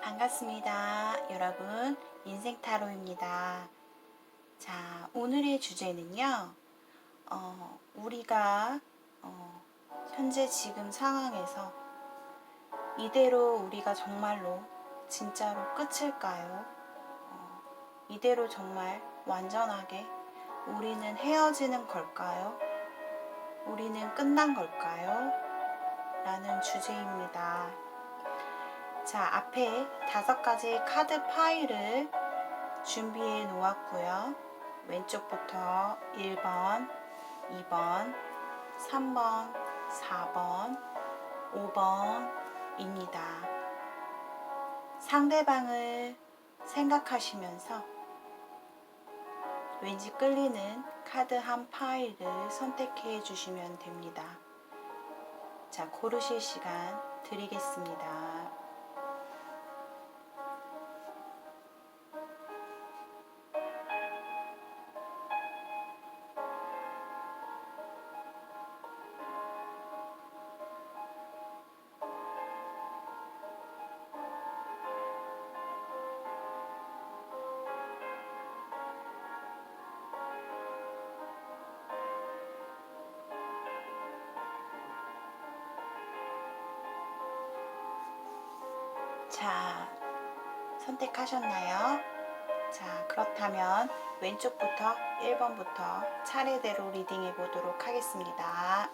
반갑습니다. 여러분, 인생타로입니다. 자, 오늘의 주제는요, 우리가 현재 지금 상황에서 이대로 우리가 정말로 진짜로 끝일까요? 이대로 정말 완전하게 우리는 헤어지는 걸까요? 우리는 끝난 걸까요? 라는 주제입니다. 자, 앞에 5가지 카드 파일을 준비해 놓았고요. 왼쪽부터 1번, 2번, 3번, 4번, 5번입니다. 상대방을 생각하시면서 왠지 끌리는 카드 한 파일을 선택해 주시면 됩니다. 자, 고르실 시간 드리겠습니다. 자, 선택하셨나요? 자, 그렇다면 왼쪽부터 1번부터 차례대로 리딩해 보도록 하겠습니다.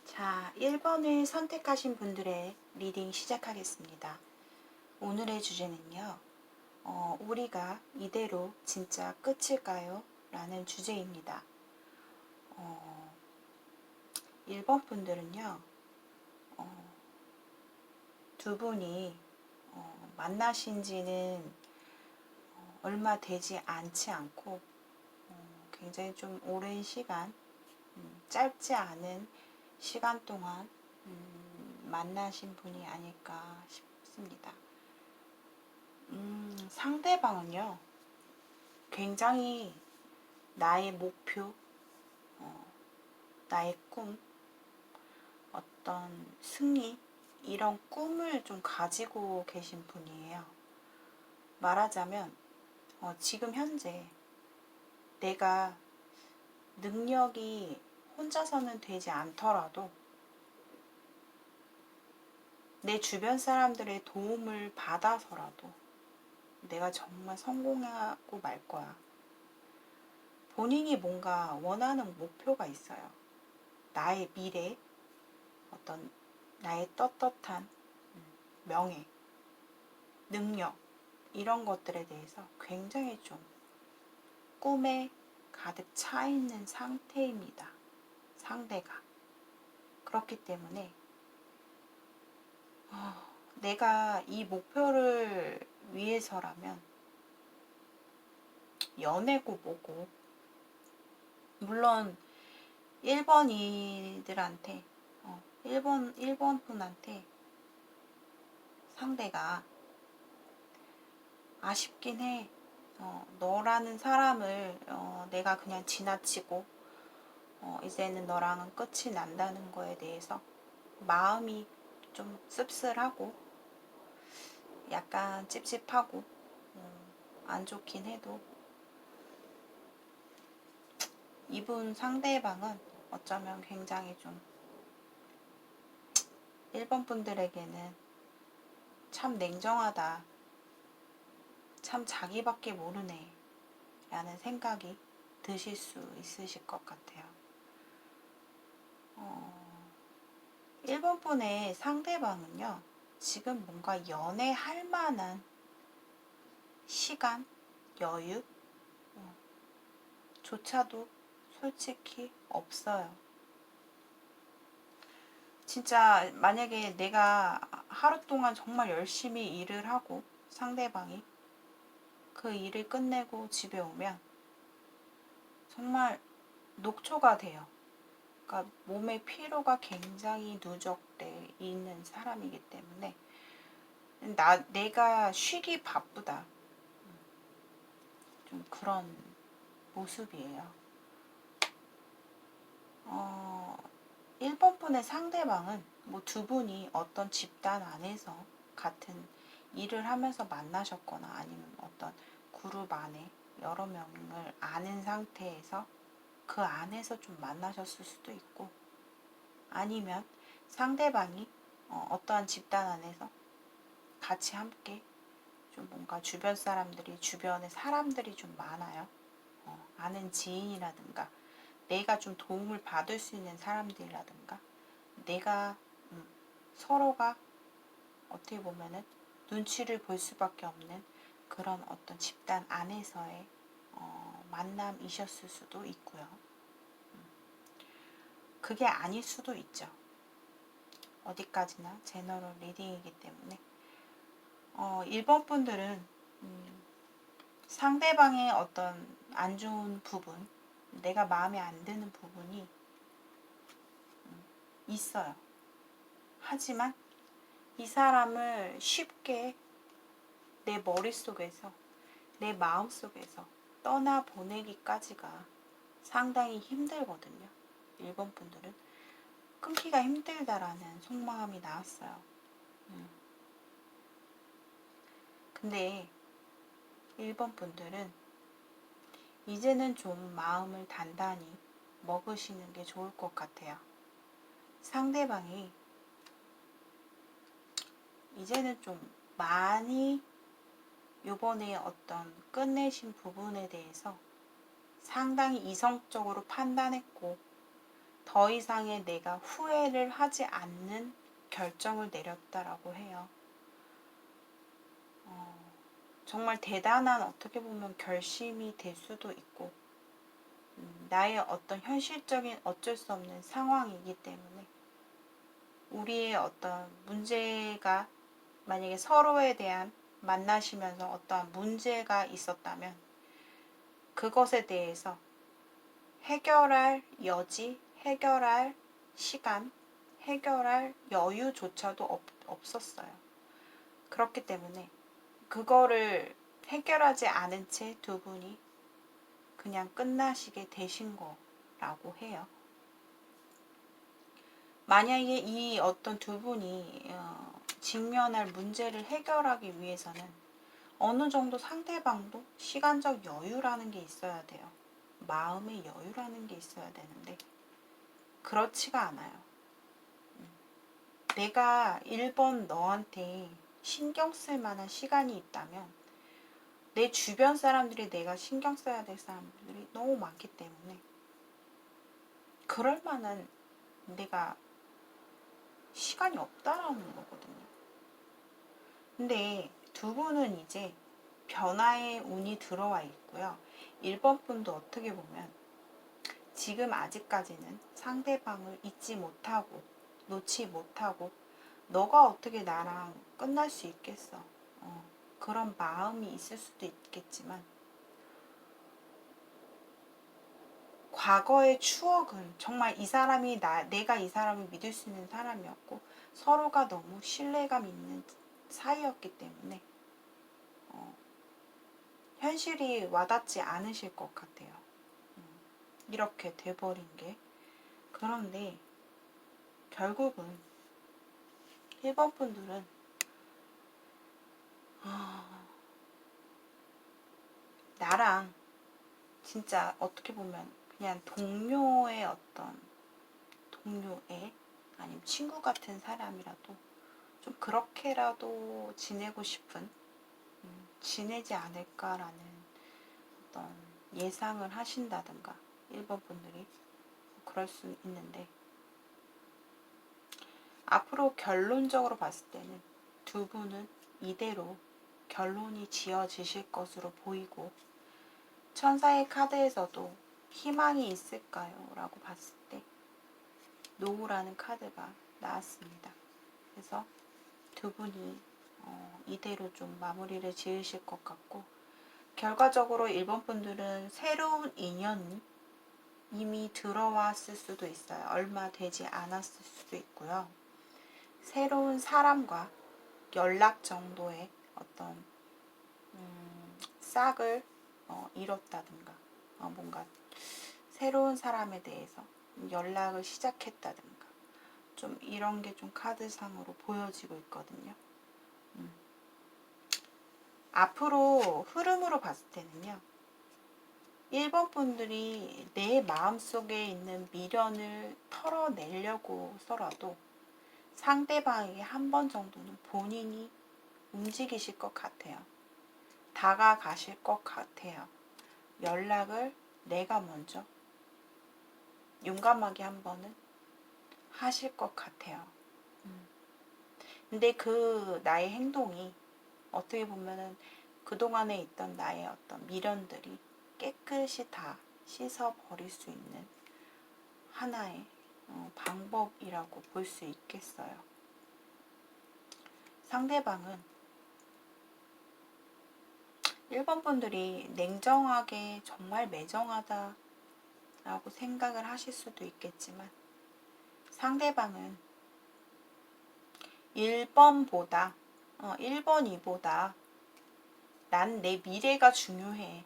자, 1번을 선택하신 분들의 리딩 시작하겠습니다. 오늘의 주제는요, 우리가 이대로 진짜 끝일까요? 라는 주제입니다. 1번 분들은요, 두 분이 만나신 지는 얼마 되지 않지 않고 굉장히 좀 오랜 시간, 짧지 않은 시간 동안 만나신 분이 아닐까 싶습니다. 상대방은요, 굉장히 나의 목표, 나의 꿈, 어떤 승리, 이런 꿈을 좀 가지고 계신 분이에요. 말하자면 지금 현재 내가 능력이 혼자서는 되지 않더라도 내 주변 사람들의 도움을 받아서라도 내가 정말 성공하고 말 거야. 본인이 뭔가 원하는 목표가 있어요. 나의 미래, 어떤 나의 떳떳한 명예, 능력, 이런 것들에 대해서 굉장히 좀 꿈에 가득 차 있는 상태입니다. 상대가. 그렇기 때문에 내가 이 목표를 위해서라면 연애고 뭐고, 물론 1번이들한테 1번 분한테 상대가 아쉽긴 해. 너라는 사람을 내가 그냥 지나치고 이제는 너랑은 끝이 난다는 거에 대해서 마음이 좀 씁쓸하고 약간 찝찝하고 안 좋긴 해도 이분 상대방은 어쩌면 굉장히 좀 1번 분들에게는 참 냉정하다, 참 자기밖에 모르네 라는 생각이 드실 수 있으실 것 같아요. 1번 분의 상대방은요, 지금 뭔가 연애할 만한 시간, 여유 조차도 솔직히 없어요. 진짜 만약에 내가 하루 동안 정말 열심히 일을 하고 상대방이 그 일을 끝내고 집에 오면 정말 녹초가 돼요. 그러니까 몸의 피로가 굉장히 누적돼 있는 사람이기 때문에 내가 쉬기 바쁘다, 좀 그런 모습이에요. 1번 여러분의 상대방은 뭐 두 분이 어떤 집단 안에서 같은 일을 하면서 만나셨거나 아니면 어떤 그룹 안에 여러 명을 아는 상태에서 그 안에서 좀 만나셨을 수도 있고, 아니면 상대방이 어떠한 집단 안에서 같이 함께 좀 뭔가 주변에 사람들이 좀 많아요. 아는 지인이라든가 내가 좀 도움을 받을 수 있는 사람들이라든가 내가 서로가 어떻게 보면은 눈치를 볼 수밖에 없는 그런 어떤 집단 안에서의 만남이셨을 수도 있고요. 그게 아닐 수도 있죠. 어디까지나 제너럴 리딩이기 때문에 1번 분들은 상대방의 어떤 안 좋은 부분, 내가 마음에 안 드는 부분이 있어요. 하지만 이 사람을 쉽게 내 머릿속에서, 내 마음속에서 떠나보내기까지가 상당히 힘들거든요. 1번 분들은 끊기가 힘들다라는 속마음이 나왔어요. 근데 1번 분들은 이제는 좀 마음을 단단히 먹으시는 게 좋을 것 같아요. 상대방이 이제는 좀 많이 요번에 어떤 끝내신 부분에 대해서 상당히 이성적으로 판단했고 더 이상의 내가 후회를 하지 않는 결정을 내렸다라고 해요. 정말 대단한 어떻게 보면 결심이 될 수도 있고 나의 어떤 현실적인 어쩔 수 없는 상황이기 때문에 우리의 어떤 문제가 만약에 서로에 대한 만나시면서 어떠한 문제가 있었다면 그것에 대해서 해결할 여지, 해결할 시간, 해결할 여유조차도 없었어요. 그렇기 때문에 그거를 해결하지 않은 채 두 분이 그냥 끝나시게 되신 거라고 해요. 만약에 이 어떤 두 분이 직면할 문제를 해결하기 위해서는 어느 정도 상대방도 시간적 여유라는 게 있어야 돼요. 마음의 여유라는 게 있어야 되는데 그렇지가 않아요. 내가 1번 너한테 신경 쓸 만한 시간이 있다면 내 주변 사람들이 내가 신경 써야 될 사람들이 너무 많기 때문에 그럴 만한 내가 시간이 없다라는 거거든요. 근데 두 분은 이제 변화의 운이 들어와 있고요. 1번 분도 어떻게 보면 지금 아직까지는 상대방을 잊지 못하고 놓지 못하고 너가 어떻게 나랑 끝날 수 있겠어. 그런 마음이 있을 수도 있겠지만 과거의 추억은 정말 이 사람이 내가 이 사람을 믿을 수 있는 사람이었고 서로가 너무 신뢰감 있는 사이였기 때문에 현실이 와닿지 않으실 것 같아요. 이렇게 돼버린 게. 그런데 결국은 1번 분들은 나랑 진짜 어떻게 보면 그냥 동료애 아니면 친구 같은 사람이라도 좀 그렇게라도 지내고 싶은 지내지 않을까라는 어떤 예상을 하신다든가 1번 분들이 그럴 수 있는데 앞으로 결론적으로 봤을 때는 두 분은 이대로 결론이 지어지실 것으로 보이고 천사의 카드에서도 희망이 있을까요? 라고 봤을 때 노우라는 카드가 나왔습니다. 그래서 두 분이 이대로 좀 마무리를 지으실 것 같고 결과적으로 1번 분들은 새로운 인연이 이미 들어왔을 수도 있어요. 얼마 되지 않았을 수도 있고요. 새로운 사람과 연락 정도의 어떤 싹을 이뤘다든가 뭔가 새로운 사람에 대해서 연락을 시작했다든가 좀 이런 게 좀 카드상으로 보여지고 있거든요. 앞으로 흐름으로 봤을 때는요. 1번 분들이 내 마음속에 있는 미련을 털어내려고 서라도 상대방에게 한 번 정도는 본인이 움직이실 것 같아요. 다가가실 것 같아요. 연락을 내가 먼저 용감하게 한 번은 하실 것 같아요. 근데 그 나의 행동이 어떻게 보면은 그동안에 있던 나의 어떤 미련들이 깨끗이 다 씻어버릴 수 있는 하나의 방법이라고 볼 수 있겠어요. 상대방은 1번 분들이 냉정하게 정말 매정하다 라고 생각을 하실 수도 있겠지만 상대방은 1번보다 1번, 2보다 난 내 미래가 중요해.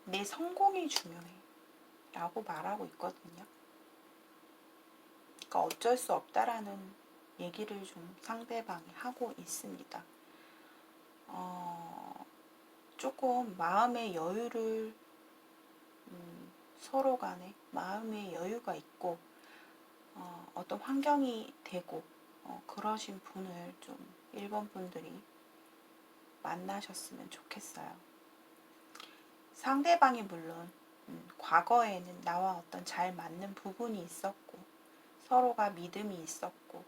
내 성공이 중요해. 라고 말하고 있거든요. 그러니까 어쩔 수 없다라는 얘기를 좀 상대방이 하고 있습니다. 조금 마음의 여유를 서로 간에 마음의 여유가 있고 어떤 환경이 되고 그러신 분을 좀 1번 분들이 만나셨으면 좋겠어요. 상대방이 물론 과거에는 나와 어떤 잘 맞는 부분이 있었고 서로가 믿음이 있었고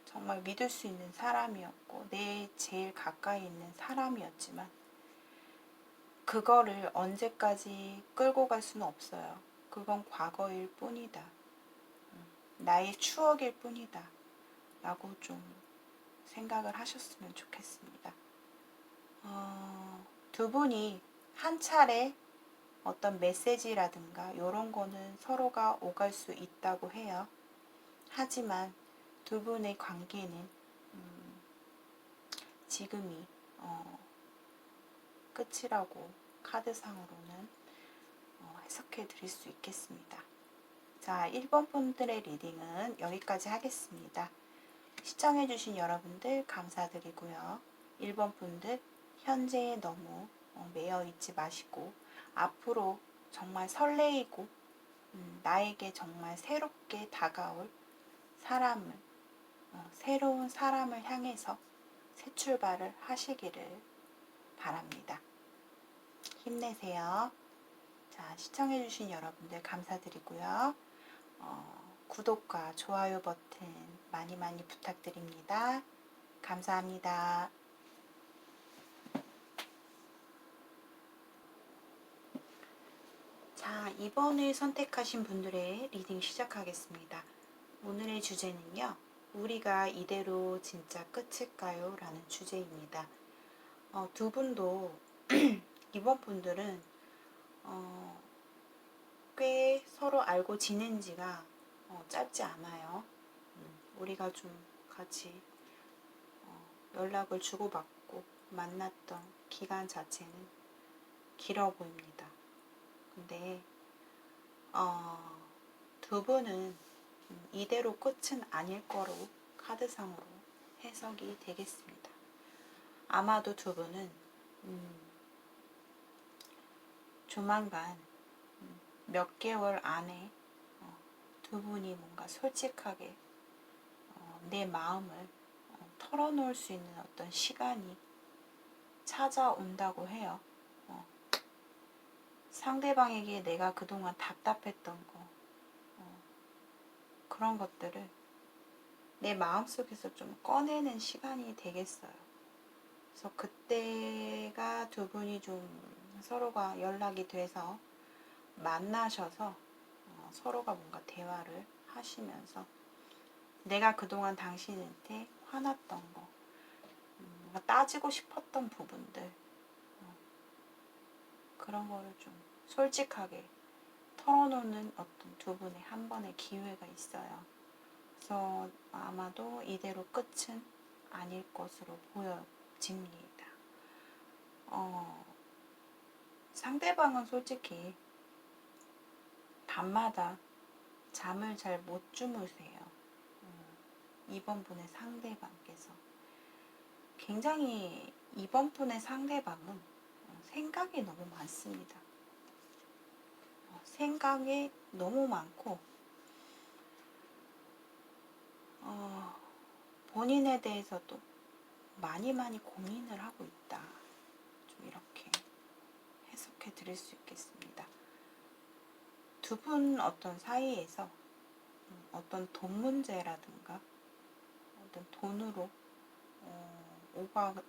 정말 믿을 수 있는 사람이었고 내 제일 가까이 있는 사람이었지만 그거를 언제까지 끌고 갈 수는 없어요. 그건 과거일 뿐이다. 나의 추억일 뿐이다. 라고 좀 생각을 하셨으면 좋겠습니다. 두 분이 한 차례 어떤 메시지라든가 이런 거는 서로가 오갈 수 있다고 해요. 하지만 두 분의 관계는 지금이 끝이라고 카드상으로는 해석해 드릴 수 있겠습니다. 자, 1번 분들의 리딩은 여기까지 하겠습니다. 시청해 주신 여러분들 감사드리고요. 1번 분들 현재에 너무 매여 있지 마시고 앞으로 정말 설레이고 나에게 정말 새롭게 다가올 사람을 새로운 사람을 향해서 새 출발을 하시기를 바랍니다. 힘내세요. 자, 시청해 주신 여러분들 감사드리고요. 구독과 좋아요 버튼 많이 많이 부탁드립니다. 감사합니다. 자, 이번에 선택하신 분들의 리딩 시작하겠습니다. 오늘의 주제는요. 우리가 이대로 진짜 끝일까요? 라는 주제입니다. 두 분도 이번 분들은 꽤 서로 알고 지낸 지가 짧지 않아요. 우리가 좀 같이 연락을 주고받고 만났던 기간 자체는 길어 보입니다. 근데 두 분은 이대로 끝은 아닐 거로 카드상으로 해석이 되겠습니다. 아마도 두 분은 조만간 몇 개월 안에 두 분이 뭔가 솔직하게 내 마음을 털어놓을 수 있는 어떤 시간이 찾아온다고 해요. 상대방에게 내가 그동안 답답했던 거 그런 것들을 내 마음속에서 좀 꺼내는 시간이 되겠어요. 그래서 그때가 두 분이 좀 서로가 연락이 돼서 만나셔서 서로가 뭔가 대화를 하시면서 내가 그동안 당신한테 화났던 거 따지고 싶었던 부분들 그런 거를 좀 솔직하게 털어놓는 어떤 두 분의 한 번의 기회가 있어요. 그래서 아마도 이대로 끝은 아닐 것으로 보여집니다. 상대방은 솔직히 밤마다 잠을 잘 못 주무세요. 2번 분의 상대방께서 굉장히 2번 분의 상대방은 생각이 너무 많습니다. 생각이 너무 많고 본인에 대해서도 많이 고민을 하고 있다. 좀 이렇게 해석해 드릴 수 있겠습니다. 두 분 어떤 사이에서 어떤 돈 문제라든가 어떤 돈으로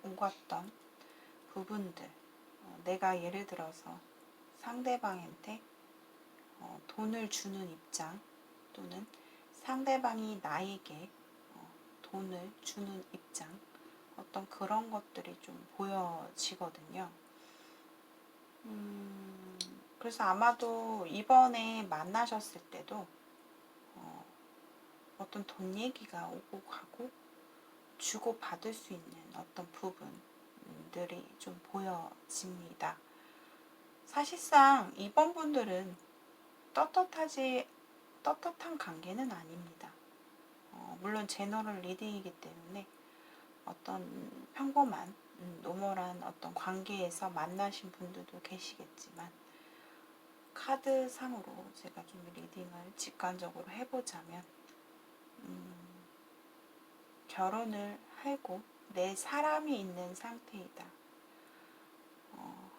오갔던 부분들, 내가 예를 들어서 상대방한테 돈을 주는 입장 또는 상대방이 나에게 돈을 주는 입장, 어떤 그런 것들이 좀 보여지거든요. 그래서 아마도 이번에 만나셨을 때도 어떤 돈 얘기가 오고 가고 주고 받을 수 있는 어떤 부분들이 좀 보여집니다. 사실상 이번 분들은 떳떳한 관계는 아닙니다. 물론 제너럴 리딩이기 때문에 어떤 평범한 노멀한 어떤 관계에서 만나신 분들도 계시겠지만 카드상으로 제가 좀 리딩을 직관적으로 해보자면 결혼을 하고 내 사람이 있는 상태이다.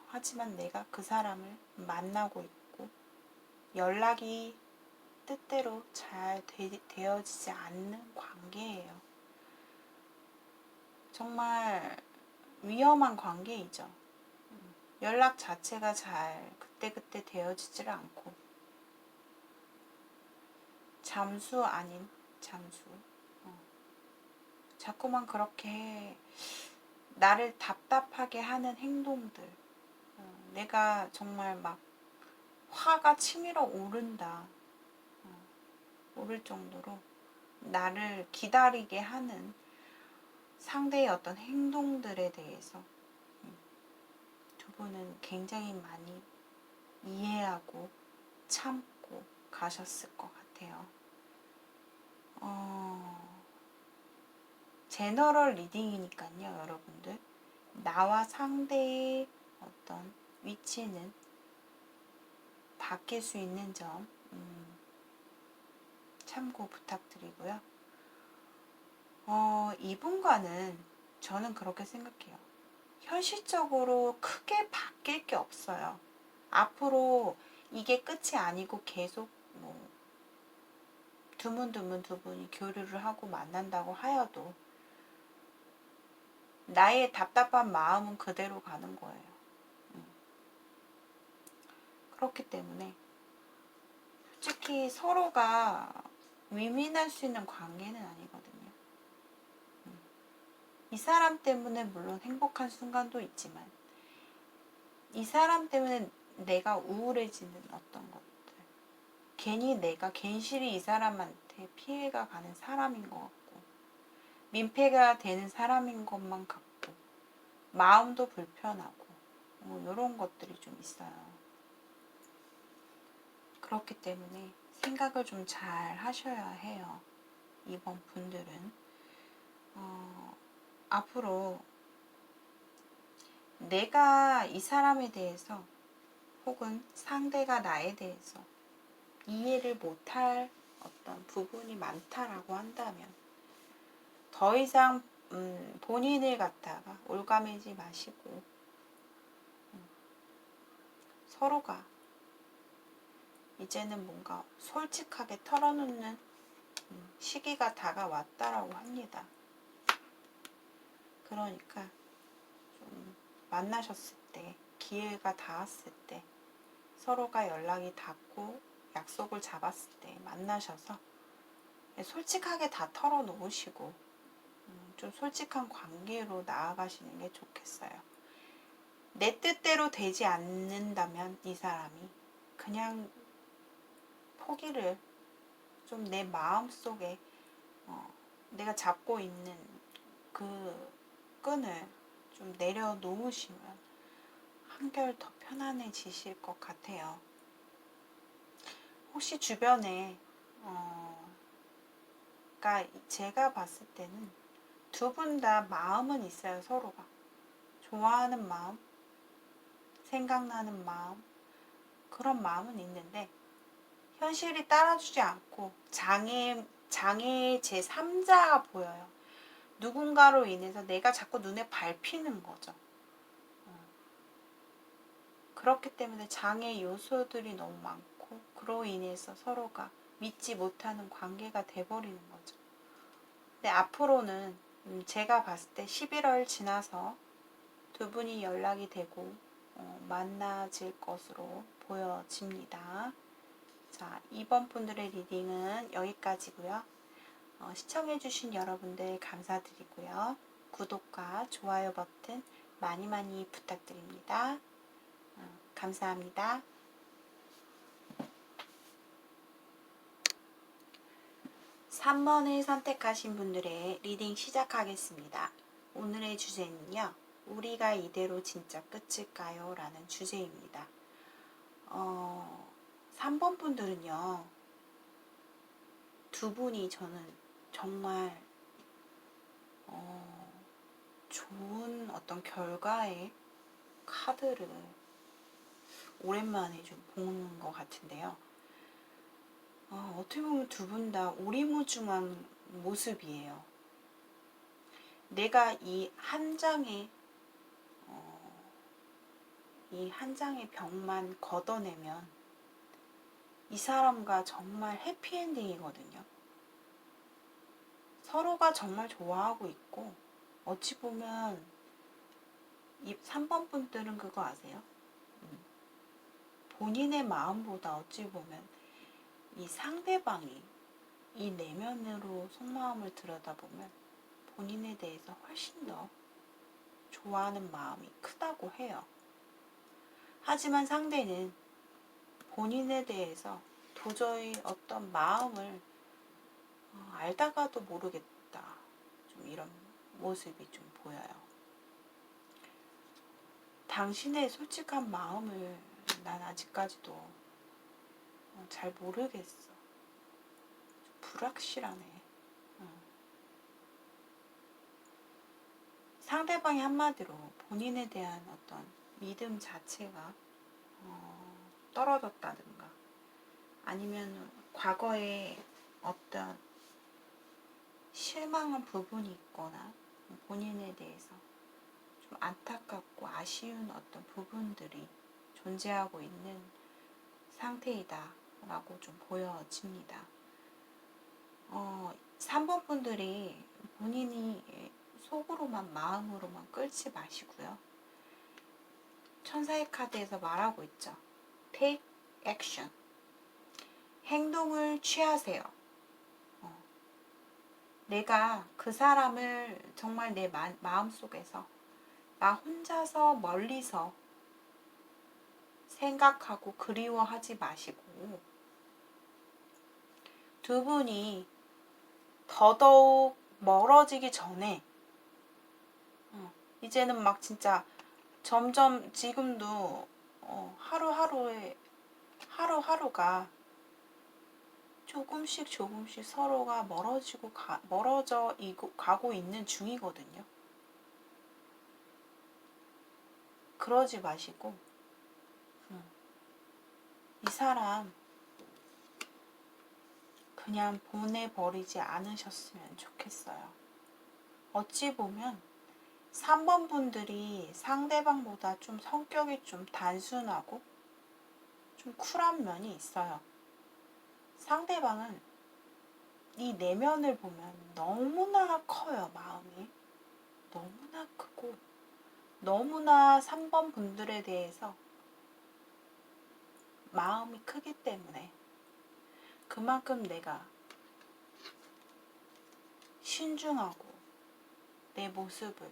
하지만 내가 그 사람을 만나고 있고 연락이 뜻대로 잘 되어지지 않는 관계예요. 정말 위험한 관계이죠. 연락 자체가 잘 그때그때 되어지질 않고 잠수 아닌 잠수. 자꾸만 그렇게 나를 답답하게 하는 행동들. 내가 정말 막 화가 치밀어 오른다. 오를 정도로 나를 기다리게 하는 상대의 어떤 행동들에 대해서 두 분은 굉장히 많이 이해하고 참고 가셨을 것 같아요. 제너럴 리딩이니까요, 여러분들. 나와 상대의 어떤 위치는 바뀔 수 있는 점 참고 부탁드리고요. 이분과는 저는 그렇게 생각해요. 현실적으로 크게 바뀔 게 없어요. 앞으로 이게 끝이 아니고 계속 드문드문 두 분이 교류를 하고 만난다고 하여도 나의 답답한 마음은 그대로 가는 거예요. 그렇기 때문에 솔직히 서로가 위민할 수 있는 관계는 아니거든요. 이 사람 때문에 물론 행복한 순간도 있지만 이 사람 때문에 내가 우울해지는 어떤 것들, 괜히 내가 괜시리 이 사람한테 피해가 가는 사람인 것 같고 민폐가 되는 사람인 것만 같고 마음도 불편하고 이런 것들이 좀 있어요. 그렇기 때문에 생각을 좀 잘 하셔야 해요. 이번 분들은 앞으로 내가 이 사람에 대해서 혹은 상대가 나에 대해서 이해를 못할 어떤 부분이 많다라고 한다면 더 이상 본인을 갖다가 올가매지 마시고 서로가 이제는 뭔가 솔직하게 털어놓는 시기가 다가왔다라고 합니다. 그러니까 좀 만나셨을 때, 기회가 닿았을 때, 서로가 연락이 닿고 약속을 잡았을 때 만나셔서 솔직하게 다 털어놓으시고 좀 솔직한 관계로 나아가시는 게 좋겠어요. 내 뜻대로 되지 않는다면 이 사람이 그냥 포기를 좀 내 마음속에 내가 잡고 있는 그 끈을 좀 내려놓으시면 한결 더 편안해지실 것 같아요. 혹시 주변에 제가 봤을 때는 두 분 다 마음은 있어요. 서로가 좋아하는 마음, 생각나는 마음, 그런 마음은 있는데 현실이 따라주지 않고 장애의 제3자가 보여요. 누군가로 인해서 내가 자꾸 눈에 밟히는 거죠. 그렇기 때문에 장애 요소들이 너무 많고 그로 인해서 서로가 믿지 못하는 관계가 돼버리는 거죠. 근데 앞으로는 제가 봤을 때 11월 지나서 두 분이 연락이 되고 만나질 것으로 보여집니다. 자, 이번 분들의 리딩은 여기까지고요. 시청해주신 여러분들 감사드리고요. 구독과 좋아요 버튼 많이 많이 부탁드립니다. 감사합니다. 3번을 선택하신 분들의 리딩 시작하겠습니다. 오늘의 주제는요. 우리가 이대로 진짜 끝일까요? 라는 주제입니다. 3번 분들은요. 두 분이 저는 정말 좋은 어떤 결과의 카드를 오랜만에 좀 보는 것 같은데요. 어떻게 보면 두 분 다 오리무중한 모습이에요. 내가 이 한 장의 벽만 걷어내면 이 사람과 정말 해피엔딩이거든요. 서로가 정말 좋아하고 있고 어찌 보면 이 3번 분들은 그거 아세요? 본인의 마음보다 어찌 보면 이 상대방이 이 내면으로 속마음을 들여다보면 본인에 대해서 훨씬 더 좋아하는 마음이 크다고 해요. 하지만 상대는 본인에 대해서 도저히 어떤 마음을 알다가도 모르겠다. 좀 이런 모습이 좀 보여요. 당신의 솔직한 마음을 난 아직까지도 잘 모르겠어. 불확실하네. 상대방이 한마디로 본인에 대한 어떤 믿음 자체가 떨어졌다든가 아니면 과거에 어떤 실망한 부분이 있거나 본인에 대해서 좀 안타깝고 아쉬운 어떤 부분들이 존재하고 있는 상태이다 라고 좀 보여집니다. 3번 분들이 본인이 속으로만 마음으로만 끌지 마시고요. 천사의 카드에서 말하고 있죠. Take action. 행동을 취하세요. 내가 그 사람을 정말 내 마음속에서 나 혼자서 멀리서 생각하고 그리워하지 마시고 두 분이 더더욱 멀어지기 전에 이제는 막 진짜 점점 지금도 하루하루가 조금씩 서로가 멀어져 가고 있는 중이거든요. 그러지 마시고 이 사람 그냥 보내버리지 않으셨으면 좋겠어요. 어찌 보면 3번 분들이 상대방보다 좀 성격이 좀 단순하고 좀 쿨한 면이 있어요. 상대방은 이 내면을 보면 너무나 커요. 마음이 너무나 크고 너무나 3번 분들에 대해서 마음이 크기 때문에 그만큼 내가 신중하고 내 모습을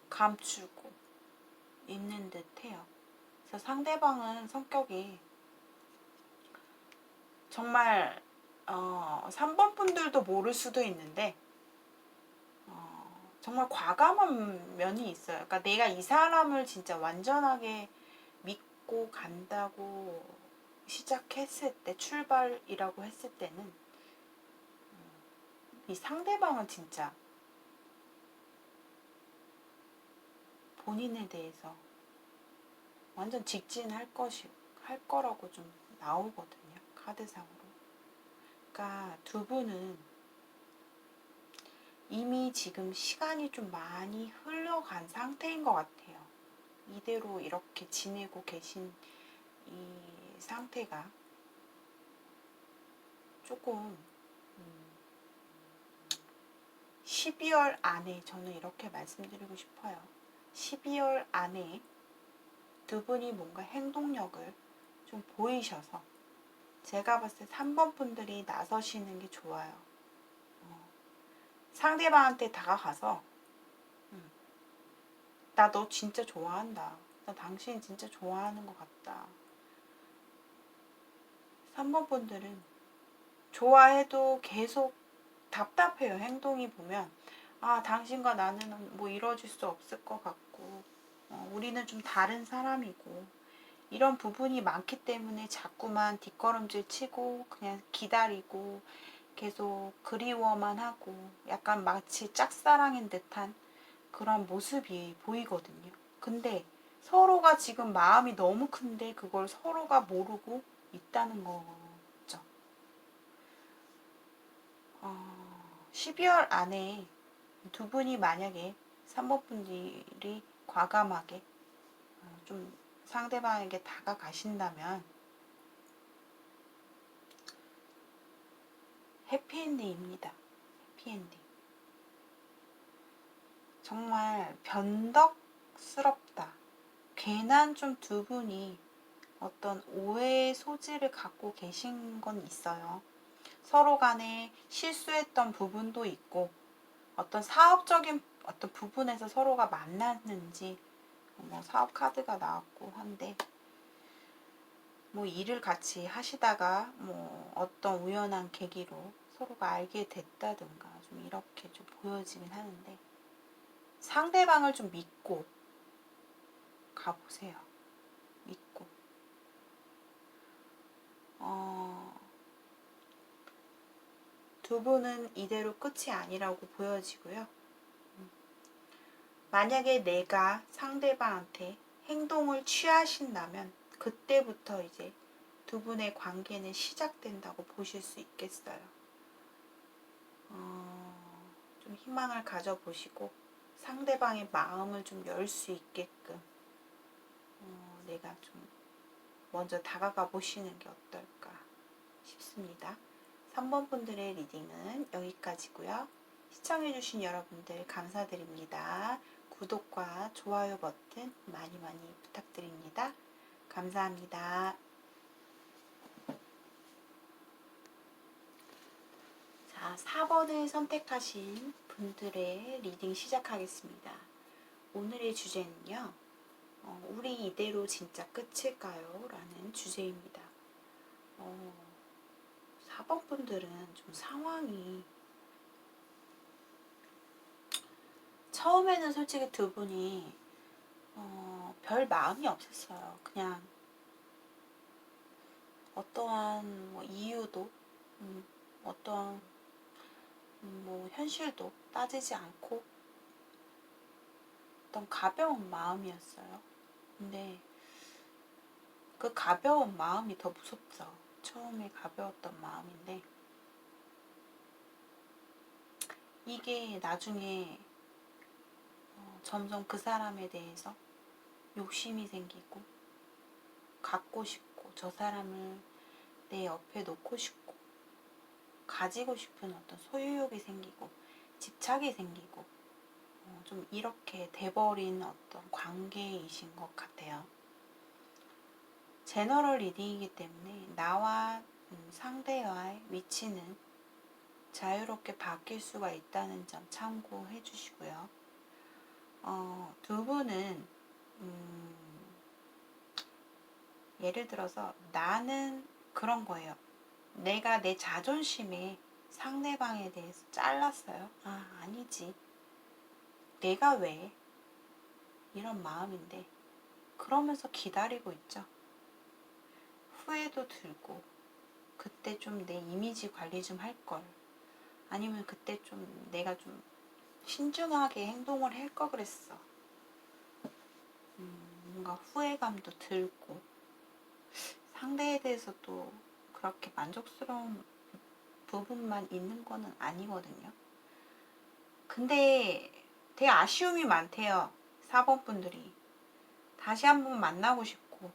감추고 있는 듯해요. 그래서 상대방은 성격이 정말 3번 분들도 모를 수도 있는데 정말 과감한 면이 있어요. 그러니까 내가 이 사람을 진짜 완전하게 믿고 간다고 시작했을 때, 출발이라고 했을 때는 이 상대방은 진짜 본인에 대해서 완전 할 거라고 좀 나오거든요. 카드상으로. 그러니까 두 분은 이미 지금 시간이 좀 많이 흘러간 상태인 것 같아요. 이대로 이렇게 지내고 계신 이 상태가 조금 12월 안에 저는 이렇게 말씀드리고 싶어요. 12월 안에 두 분이 뭔가 행동력을 좀 보이셔서 제가 봤을 때 3번 분들이 나서시는 게 좋아요. 상대방한테 다가가서 나 너 진짜 좋아한다. 나 당신 진짜 좋아하는 것 같다. 3번 분들은 좋아해도 계속 답답해요. 행동이 보면 아 당신과 나는 뭐 이루어질 수 없을 것 같고 우리는 좀 다른 사람이고 이런 부분이 많기 때문에 자꾸만 뒷걸음질 치고 그냥 기다리고 계속 그리워만 하고 약간 마치 짝사랑인 듯한 그런 모습이 보이거든요. 근데 서로가 지금 마음이 너무 큰데 그걸 서로가 모르고 있다는 거죠. 12월 안에 두 분이 만약에 3번 분들이 과감하게 좀 상대방에게 다가가신다면 해피엔딩입니다. 해피엔딩. 정말 변덕스럽다. 괜한 좀 두 분이 어떤 오해의 소지를 갖고 계신 건 있어요. 서로 간에 실수했던 부분도 있고 어떤 사업적인 어떤 부분에서 서로가 만났는지 뭐 사업 카드가 나왔고 한데 뭐 일을 같이 하시다가 뭐 어떤 우연한 계기로 서로가 알게 됐다든가 좀 이렇게 좀 보여지긴 하는데 상대방을 좀 믿고 가보세요. 믿고 두 분은 이대로 끝이 아니라고 보여지고요. 만약에 내가 상대방한테 행동을 취하신다면 그때부터 이제 두 분의 관계는 시작된다고 보실 수 있겠어요. 좀 희망을 가져보시고 상대방의 마음을 좀 열 수 있게끔 내가 좀 먼저 다가가 보시는 게 어떨까 싶습니다. 3번 분들의 리딩은 여기까지고요. 시청해주신 여러분들 감사드립니다. 구독과 좋아요 버튼 많이 많이 부탁드립니다. 감사합니다. 자, 4번을 선택하신 분들의 리딩 시작하겠습니다. 오늘의 주제는요. 우리 이대로 진짜 끝일까요? 라는 주제입니다. 4번 분들은 좀 상황이 처음에는 솔직히 두 분이 별 마음이 없었어요. 그냥 어떠한 뭐 이유도 어떠한 뭐 현실도 따지지 않고 어떤 가벼운 마음이었어요. 근데 그 가벼운 마음이 더 무섭죠. 처음에 가벼웠던 마음인데 이게 나중에 점점 그 사람에 대해서 욕심이 생기고 갖고 싶고 저 사람을 내 옆에 놓고 싶고 가지고 싶은 어떤 소유욕이 생기고 집착이 생기고 좀 이렇게 돼버린 어떤 관계이신 것 같아요. 제너럴 리딩이기 때문에 나와 상대와의 위치는 자유롭게 바뀔 수가 있다는 점 참고해 주시고요. 두 분은 예를 들어서 나는 그런 거예요. 내가 내 자존심에 상대방에 대해서 잘랐어요. 아니지. 내가 왜? 이런 마음인데 그러면서 기다리고 있죠. 후회도 들고 그때 좀 내 이미지 관리 좀 할 걸. 아니면 그때 좀 내가 좀 신중하게 행동을 할 걸 그랬어. 뭔가 후회감도 들고 상대에 대해서도 그렇게 만족스러운 부분만 있는 거는 아니거든요. 근데 되게 아쉬움이 많대요. 4번 분들이. 다시 한번 만나고 싶고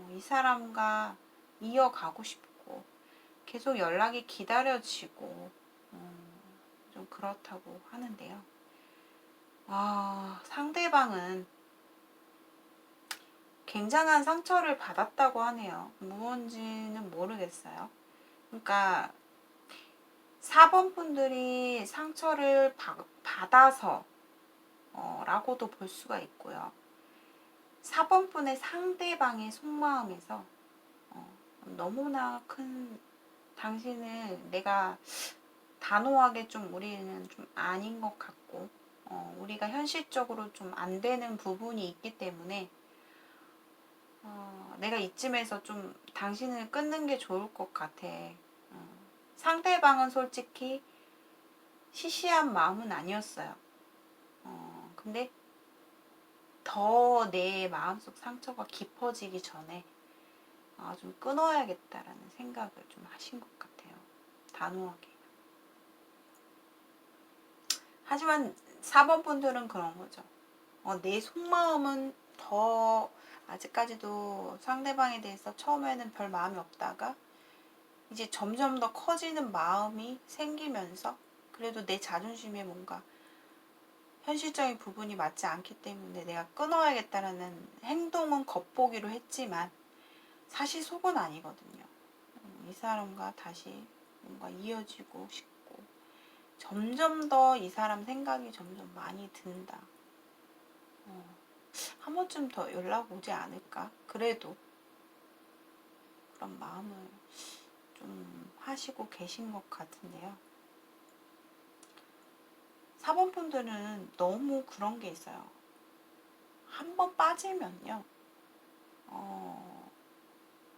이 사람과 이어가고 싶고 계속 연락이 기다려지고 좀 그렇다고 하는데요. 상대방은 굉장한 상처를 받았다고 하네요. 무언지는 모르겠어요. 그러니까 4번 분들이 상처를 받아서 라고도 볼 수가 있고요. 4번 분의 상대방의 속마음에서 너무나 큰 당신을 내가 단호하게 좀 우리는 좀 아닌 것 같고 우리가 현실적으로 좀 안 되는 부분이 있기 때문에 내가 이쯤에서 좀 당신을 끊는 게 좋을 것 같아. 상대방은 솔직히 시시한 마음은 아니었어요. 근데 더 내 마음속 상처가 깊어지기 전에 좀 끊어야겠다라는 생각을 좀 하신 것 같아요. 단호하게. 하지만 4번 분들은 그런 거죠. 내 속마음은 더 아직까지도 상대방에 대해서 처음에는 별 마음이 없다가 이제 점점 더 커지는 마음이 생기면서 그래도 내 자존심에 뭔가 현실적인 부분이 맞지 않기 때문에 내가 끊어야겠다라는 행동은 겉보기로 했지만 사실 속은 아니거든요. 이 사람과 다시 뭔가 이어지고 싶고 점점 더 이 사람 생각이 점점 많이 든다. 한 번쯤 더 연락 오지 않을까? 그래도 그런 마음을 좀 하시고 계신 것 같은데요. 4번 분들은 너무 그런 게 있어요. 한 번 빠지면요.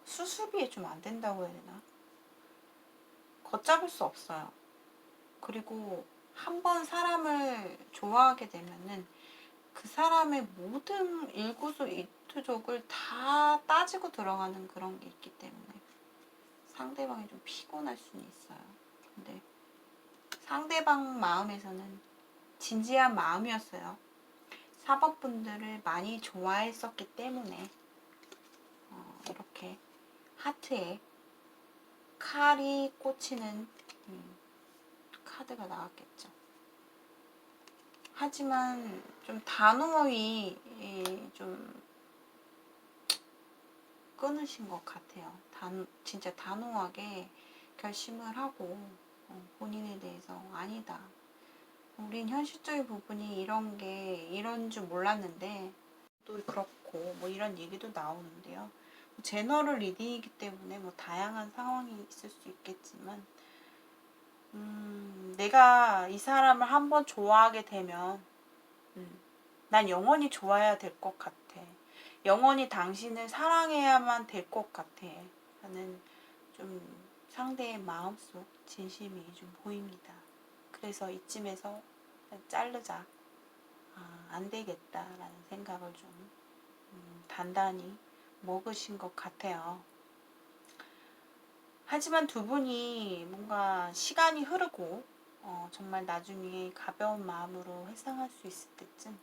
수습이 좀 안 된다고 해야 되나? 걷잡을 수 없어요. 그리고 한 번 사람을 좋아하게 되면은 그 사람의 모든 일구수일투족을 다 따지고 들어가는 그런 게 있기 때문에 상대방이 좀 피곤할 수는 있어요. 근데 상대방 마음에서는 진지한 마음이었어요. 4번 분들을 많이 좋아했었기 때문에 이렇게 하트에 칼이 꽂히는 카드가 나왔겠죠. 하지만 좀 단호히 좀 끊으신 것 같아요. 진짜 단호하게 결심을 하고 본인에 대해서 아니다. 우린 현실적인 부분이 이런 줄 몰랐는데 또 그렇고 뭐 이런 얘기도 나오는데요. 제너럴 리딩이기 때문에 뭐 다양한 상황이 있을 수 있겠지만 내가 이 사람을 한번 좋아하게 되면 난 영원히 좋아해야 될 것 같아. 영원히 당신을 사랑해야만 될 것 같아. 하는 좀 상대의 마음속 진심이 좀 보입니다. 그래서 이쯤에서 자르자. 안 되겠다라는 생각을 좀 단단히 먹으신 것 같아요. 하지만 두 분이 뭔가 시간이 흐르고 정말 나중에 가벼운 마음으로 회상할 수 있을 때쯤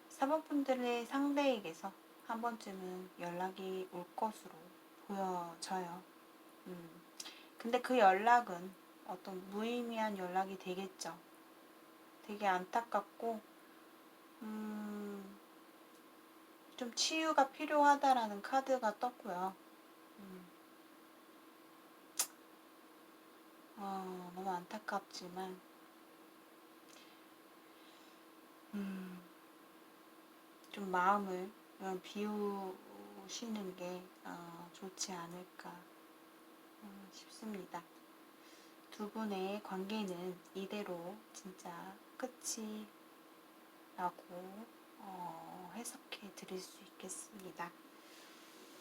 사모분들의 상대에게서 한 번쯤은 연락이 올 것으로 보여져요. 근데 그 연락은 어떤 무의미한 연락이 되겠죠. 되게 안타깝고 좀 치유가 필요하다라는 카드가 떴고요. 너무 안타깝지만 좀 마음을 비우시는 게 좋지 않을까 싶습니다. 두 분의 관계는 이대로 진짜 끝이 라고 해석해 드릴 수 있겠습니다.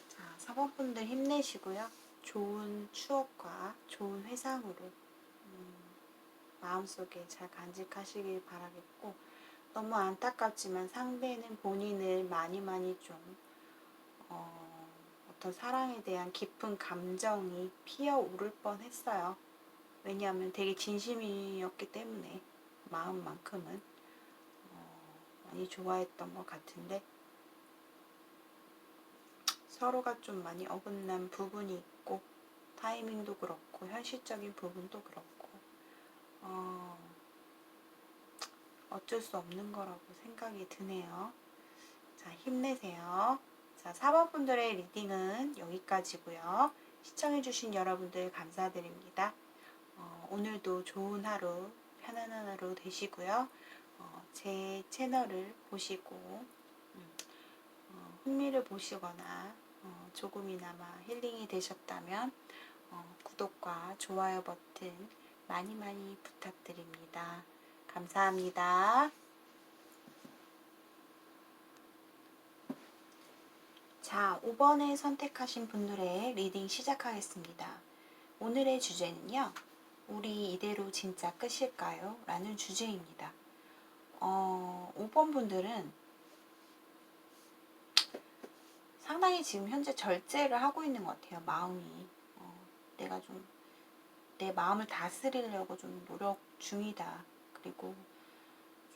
자, 사모분들 힘내시고요. 좋은 추억과 좋은 회상으로 마음속에 잘 간직하시길 바라겠고, 너무 안타깝지만 상대는 본인을 많이 좀 어떤 사랑에 대한 깊은 감정이 피어오를 뻔했어요. 왜냐하면 되게 진심이었기 때문에 마음만큼은 많이 좋아했던 것 같은데, 서로가 좀 많이 어긋난 부분이 있고, 타이밍도 그렇고 현실적인 부분도 그렇고 어쩔 수 없는 거라고 생각이 드네요. 자, 힘내세요. 자, 4번 분들의 리딩은 여기까지고요. 시청해주신 여러분들 감사드립니다. 오늘도 좋은 하루, 편안한 하루 되시고요. 제 채널을 보시고 흥미를 보시거나 조금이나마 힐링이 되셨다면 구독과 좋아요 버튼 많이 부탁드립니다. 감사합니다. 자, 5번에 선택하신 분들의 리딩 시작하겠습니다. 오늘의 주제는요, 우리 이대로 진짜 끝일까요? 라는 주제입니다. 5번 분들은 상당히 지금 현재 절제를 하고 있는 것 같아요. 마음이. 내가 좀 내 마음을 다스리려고 좀 노력 중이다. 그리고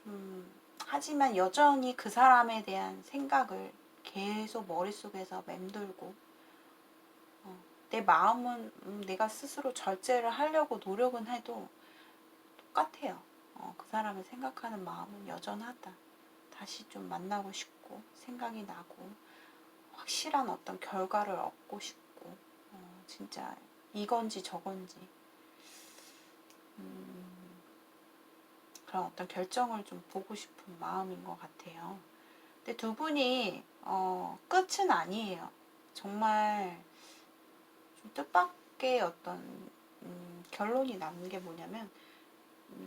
좀 하지만 여전히 그 사람에 대한 생각을 계속 머릿속에서 맴돌고 내 마음은 내가 스스로 절제를 하려고 노력은 해도 똑같아요. 그 사람을 생각하는 마음은 여전하다. 다시 좀 만나고 싶고 생각이 나고 확실한 어떤 결과를 얻고 싶고 진짜 이건지 저건지 그런 어떤 결정을 좀 보고 싶은 마음인 것 같아요. 근데 두 분이 끝은 아니에요. 정말 좀 뜻밖의 어떤 결론이 나는 게 뭐냐면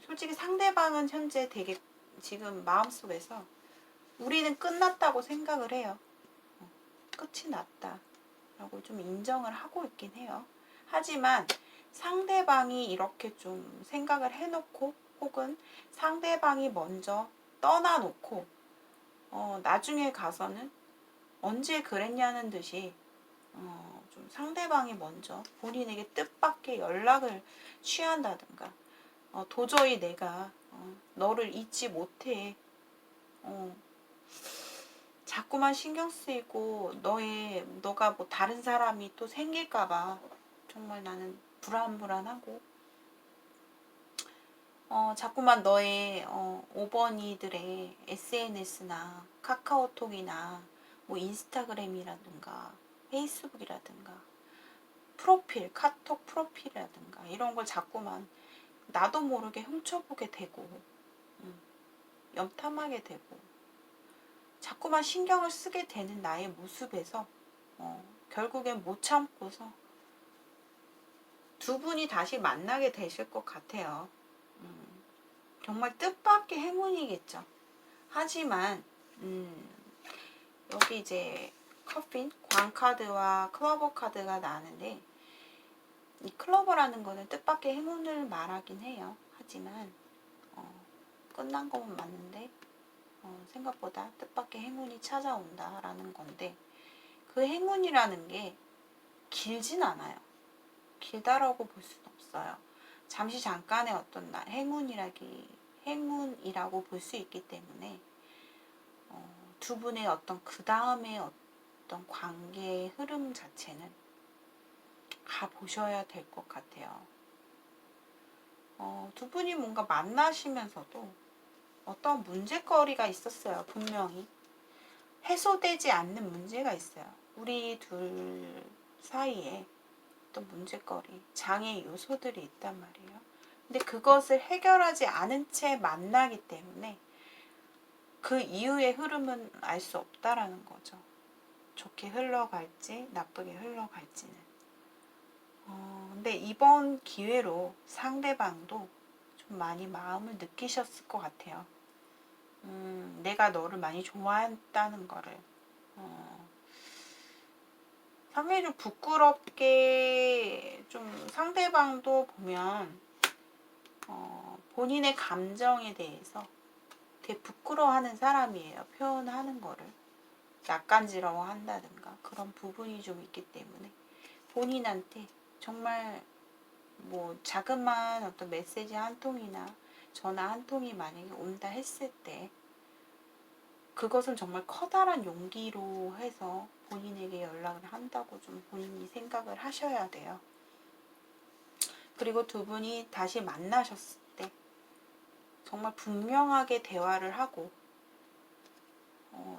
솔직히 상대방은 현재 되게 지금 마음속에서 우리는 끝났다고 생각을 해요. 끝이 났다 라고 좀 인정을 하고 있긴 해요. 하지만 상대방이 이렇게 좀 생각을 해놓고 혹은 상대방이 먼저 떠나놓고 나중에 가서는 언제 그랬냐는 듯이 좀 상대방이 먼저 본인에게 뜻밖의 연락을 취한다든가 도저히 내가 너를 잊지 못해 자꾸만 신경 쓰이고 너가 뭐 다른 사람이 또 생길까봐 정말 나는 불안하고 자꾸만 너의 5번이들의 SNS나 카카오톡이나 뭐 인스타그램이라든가 페이스북이라든가 프로필, 카톡 프로필이라든가 이런 걸 자꾸만 나도 모르게 훔쳐보게 되고 염탐하게 되고 자꾸만 신경을 쓰게 되는 나의 모습에서 결국엔 못 참고서 두 분이 다시 만나게 되실 것 같아요. 정말 뜻밖의 행운이겠죠. 하지만 여기 이제 커핀, 광카드와 클로버 카드가 나왔는데 이 클로버라는 거는 뜻밖의 행운을 말하긴 해요. 하지만 끝난 건 맞는데 생각보다 뜻밖의 행운이 찾아온다라는 건데 그 행운이라는 게 길진 않아요. 길다라고 볼 수는 없어요. 잠시 잠깐의 어떤 행운이라고 볼 수 있기 때문에 두 분의 어떤 그 다음의 어떤 관계의 흐름 자체는 가보셔야 될 것 같아요. 두 분이 뭔가 만나시면서도 어떤 문제거리가 있었어요. 분명히 해소되지 않는 문제가 있어요. 우리 둘 사이에 어떤 문제거리, 장애 요소들이 있단 말이에요. 근데 그것을 해결하지 않은 채 만나기 때문에 그 이후의 흐름은 알 수 없다라는 거죠. 좋게 흘러갈지 나쁘게 흘러갈지는. 근데 이번 기회로 상대방도 좀 많이 마음을 느끼셨을 것 같아요. 내가 너를 많이 좋아한다는 거를. 상당히 좀 부끄럽게 좀 상대방도 보면 본인의 감정에 대해서 되게 부끄러워하는 사람이에요. 표현하는 거를. 약간지러워 한다든가 그런 부분이 좀 있기 때문에 본인한테 정말 뭐 자그마한 어떤 메시지 한 통이나 전화 한 통이 만약에 온다 했을 때 그것은 정말 커다란 용기로 해서 본인에게 연락을 한다고 좀 본인이 생각을 하셔야 돼요. 그리고 두 분이 다시 만나셨을 때 정말 분명하게 대화를 하고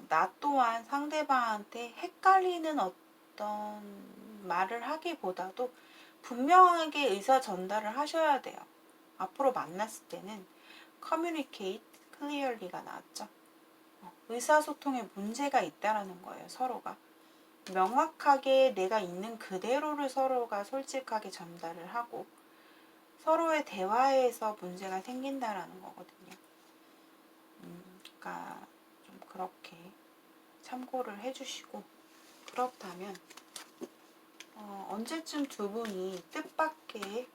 나 또한 상대방한테 헷갈리는 어떤 말을 하기보다도 분명하게 의사 전달을 하셔야 돼요. 앞으로 만났을 때는 communicate clearly가 나왔죠. 의사소통에 문제가 있다라는 거예요. 서로가 명확하게 내가 있는 그대로를 서로가 솔직하게 전달을 하고 서로의 대화에서 문제가 생긴다라는 거거든요. 그러니까 좀 그렇게 참고를 해주시고 그렇다면 언제쯤 두 분이 뜻밖의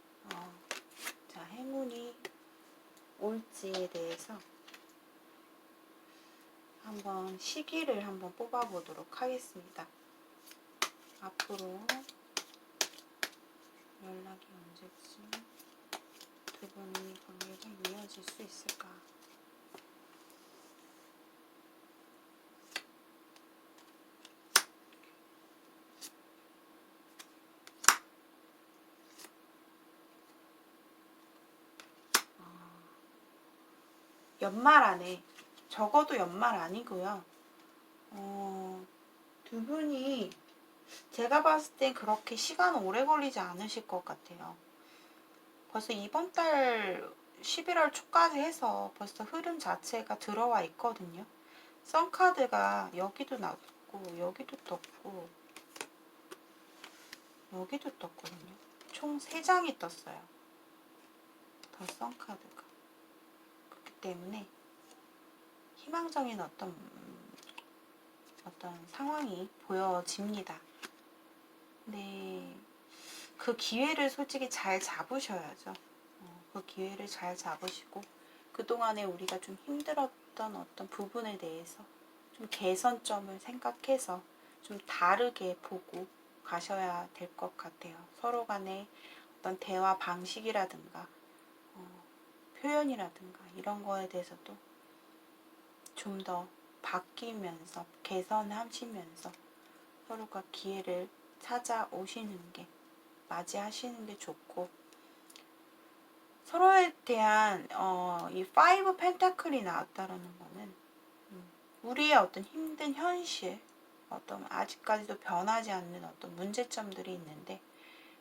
행운이 올지에 대해서 한번 시기를 한번 뽑아보도록 하겠습니다. 앞으로 연락이 언제쯤 두 분이 관계가 이어질 수 있을까? 연말 안에, 적어도 연말 아니고요. 두 분이 제가 봤을 땐 그렇게 시간 오래 걸리지 않으실 것 같아요. 벌써 이번 달 11월 초까지 해서 벌써 흐름 자체가 들어와 있거든요. 썬카드가 여기도 났고 여기도 떴고 여기도 떴거든요. 총 3장이 떴어요. 더 썬카드가. 그렇기 때문에 희망적인 어떤 상황이 보여집니다. 네, 그 기회를 솔직히 잘 잡으셔야죠. 그 기회를 잘 잡으시고 그동안에 우리가 좀 힘들었던 어떤 부분에 대해서 좀 개선점을 생각해서 좀 다르게 보고 가셔야 될 것 같아요. 서로 간의 어떤 대화 방식이라든가 표현이라든가 이런 거에 대해서도 좀 더 바뀌면서 개선하시면서 서로가 기회를 찾아오시는 게 맞이하시는 게 좋고 서로에 대한 이 5 펜타클이 나왔다라는 거는 우리의 어떤 힘든 현실 어떤 아직까지도 변하지 않는 어떤 문제점들이 있는데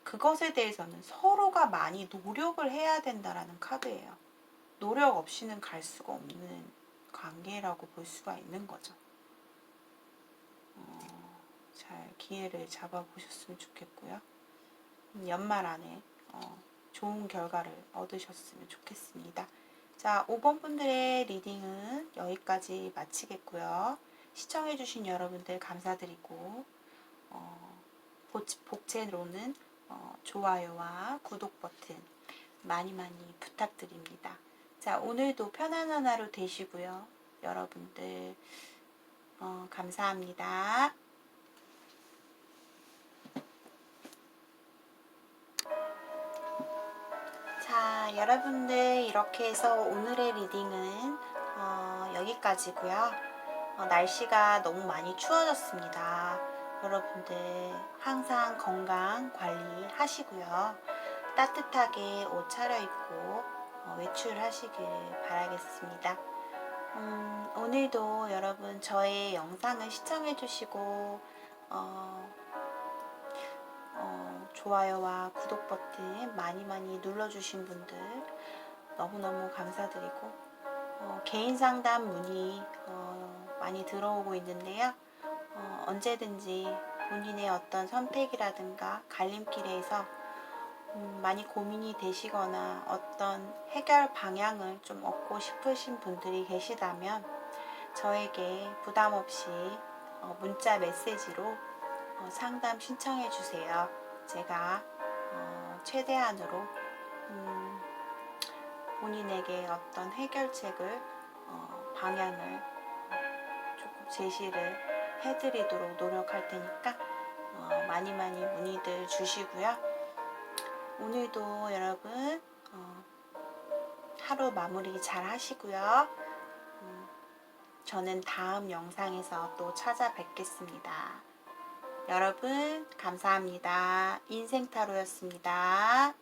그것에 대해서는 서로가 많이 노력을 해야 된다라는 카드예요. 노력 없이는 갈 수가 없는 관계라고 볼 수가 있는 거죠. 잘 기회를 잡아보셨으면 좋겠고요. 연말 안에 좋은 결과를 얻으셨으면 좋겠습니다. 자, 5번 분들의 리딩은 여기까지 마치겠고요. 시청해주신 여러분들 감사드리고 복채로는 좋아요와 구독 버튼 많이 부탁드립니다. 자, 오늘도 편안한 하루 되시고요. 여러분들 감사합니다. 자, 여러분들 이렇게 해서 오늘의 리딩은 여기까지고요. 날씨가 너무 많이 추워졌습니다. 여러분들 항상 건강 관리하시고요. 따뜻하게 옷 차려입고 외출하시길 바라겠습니다. 오늘도 여러분 저의 영상을 시청해주시고 좋아요와 구독 버튼 많이 눌러주신 분들 너무너무 감사드리고 개인 상담 문의 많이 들어오고 있는데요. 언제든지 본인의 어떤 선택이라든가 갈림길에서 많이 고민이 되시거나 어떤 해결 방향을 좀 얻고 싶으신 분들이 계시다면 저에게 부담 없이 문자 메시지로 상담 신청해 주세요. 제가 최대한으로 본인에게 어떤 해결책을 방향을 조금 제시를 해드리도록 노력할 테니까 많이 문의들 주시고요. 오늘도 여러분 하루 마무리 잘 하시고요. 저는 다음 영상에서 또 찾아뵙겠습니다. 여러분 감사합니다. 인생타로였습니다.